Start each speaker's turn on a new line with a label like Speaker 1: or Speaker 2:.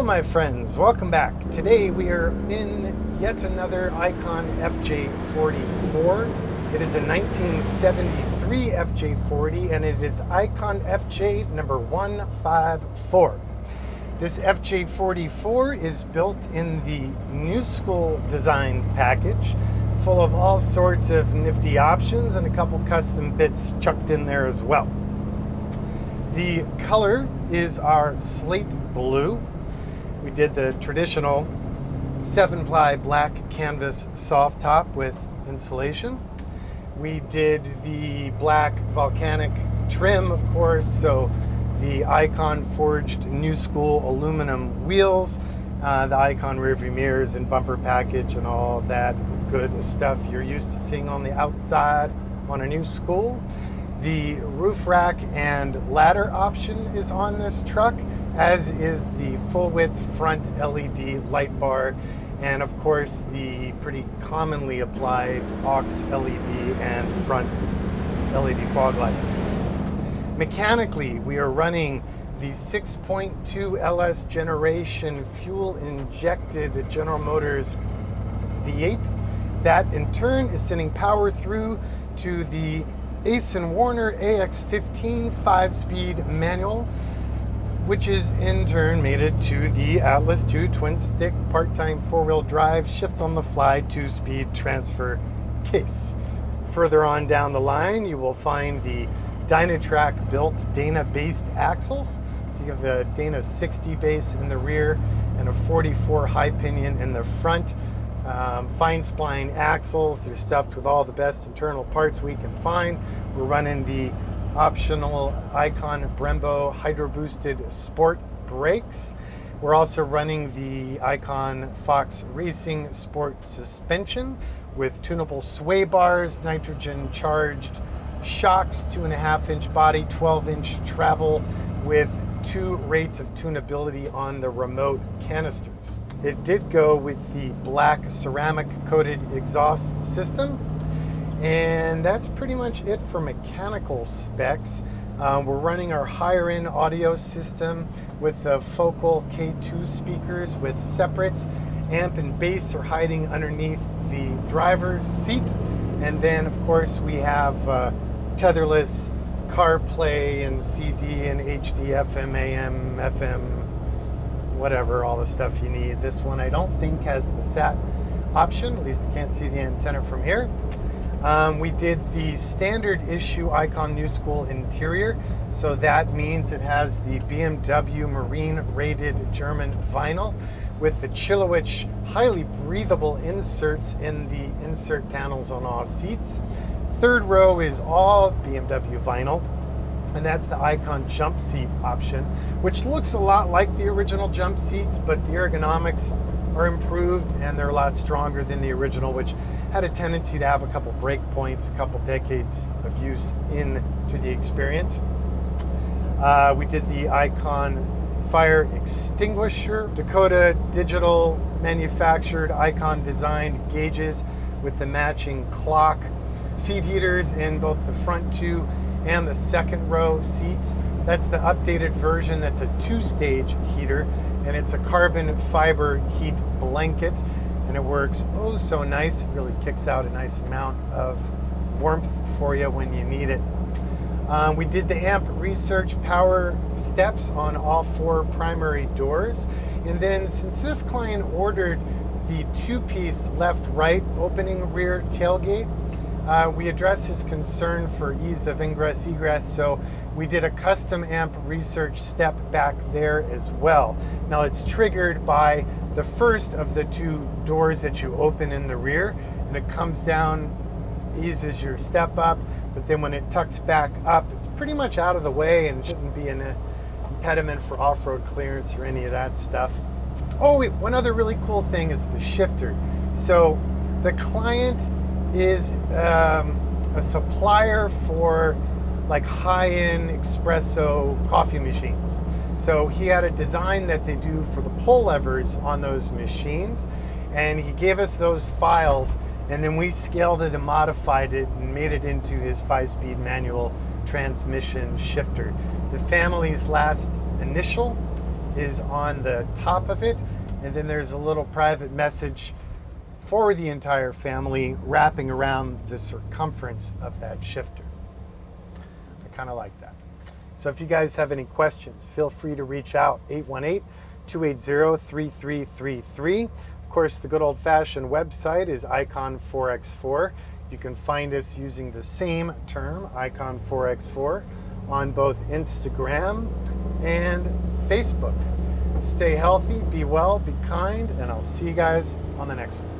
Speaker 1: my friends, welcome back. Today we are in yet another Icon FJ44. It is a 1973 FJ40 and it is Icon FJ number 154. This FJ44 is built in the New School design package, full of all sorts of nifty options and a couple custom bits chucked in there as well. The color is our slate blue. We did the traditional 7-ply black canvas soft top with insulation. We did the black volcanic trim, of course, so the Icon forged New School aluminum wheels, the Icon rearview mirrors and bumper package and all that good stuff you're used to seeing on the outside on a New School. The roof rack and ladder option is on this truck, as is the full width front LED light bar, and of course the pretty commonly applied aux LED and front LED fog lights. Mechanically, we are running the 6.2 LS generation fuel injected General Motors V8. That in turn is sending power through to the Ace & Warner AX15 5-speed manual, which is in turn mated to the Atlas 2 twin-stick part-time 4-wheel drive shift-on-the-fly 2-speed transfer case. Further on down the line, you will find the Dynatrac built Dana-based axles. So you have the Dana 60 base in the rear and a 44 high pinion in the front. Fine spline axles. They're stuffed with all the best internal parts we can find. We're running the optional Icon Brembo hydro boosted sport brakes. We're also running the Icon Fox Racing sport suspension with tunable sway bars, nitrogen charged shocks, 2.5-inch body, 12-inch travel with 2 rates of tunability on the remote canisters. It did go with the black ceramic coated exhaust system, and that's pretty much it for mechanical specs. We're running our higher end audio system with the Focal K2 speakers with separates. Amp and bass are hiding underneath the driver's seat, and then of course we have tetherless CarPlay and CD and HD, FM, AM, FM, whatever, all the stuff you need. This one I don't think has the SAT option, at least I can't see the antenna from here. We did the standard issue Icon New School interior, so that means it has the BMW Marine rated German vinyl with the Chilowich highly breathable inserts in the insert panels on all seats. Third row is all BMW vinyl, and that's the Icon jump seat option, which looks a lot like the original jump seats, but the ergonomics are improved and they're a lot stronger than the original, which had a tendency to have a couple break points, a couple decades of use into the experience. We did the Icon fire extinguisher, Dakota digital manufactured Icon designed gauges with the matching clock, seat heaters in both the front 2 and the second row seats. That's the updated version. That's a 2-stage heater, and it's a carbon fiber heat blanket, and it works oh so nice. It really kicks out a nice amount of warmth for you when you need it. We did the amp research power steps on all 4 primary doors, and then since this client ordered the 2-piece left-right opening rear tailgate, we addressed his concern for ease of ingress-egress, so we did a custom amp research step back there as well. Now it's triggered by the first of the 2 doors that you open in the rear, and it comes down, eases your step up, but then when it tucks back up, it's pretty much out of the way and shouldn't be an impediment for off-road clearance or any of that stuff. Oh wait, one other really cool thing is the shifter. So the client is a supplier for like high-end espresso coffee machines. So he had a design that they do for the pull levers on those machines, and he gave us those files, and then we scaled it and modified it and made it into his 5-speed manual transmission shifter. The family's last initial is on the top of it, and then there's a little private message for the entire family wrapping around the circumference of that shifter. I kind of like that. So if you guys have any questions, feel free to reach out, 818-280-3333. Of course, the good old-fashioned website is Icon4x4. You can find us using the same term, Icon4x4, on both Instagram and Facebook. Stay healthy, be well, be kind, and I'll see you guys on the next one.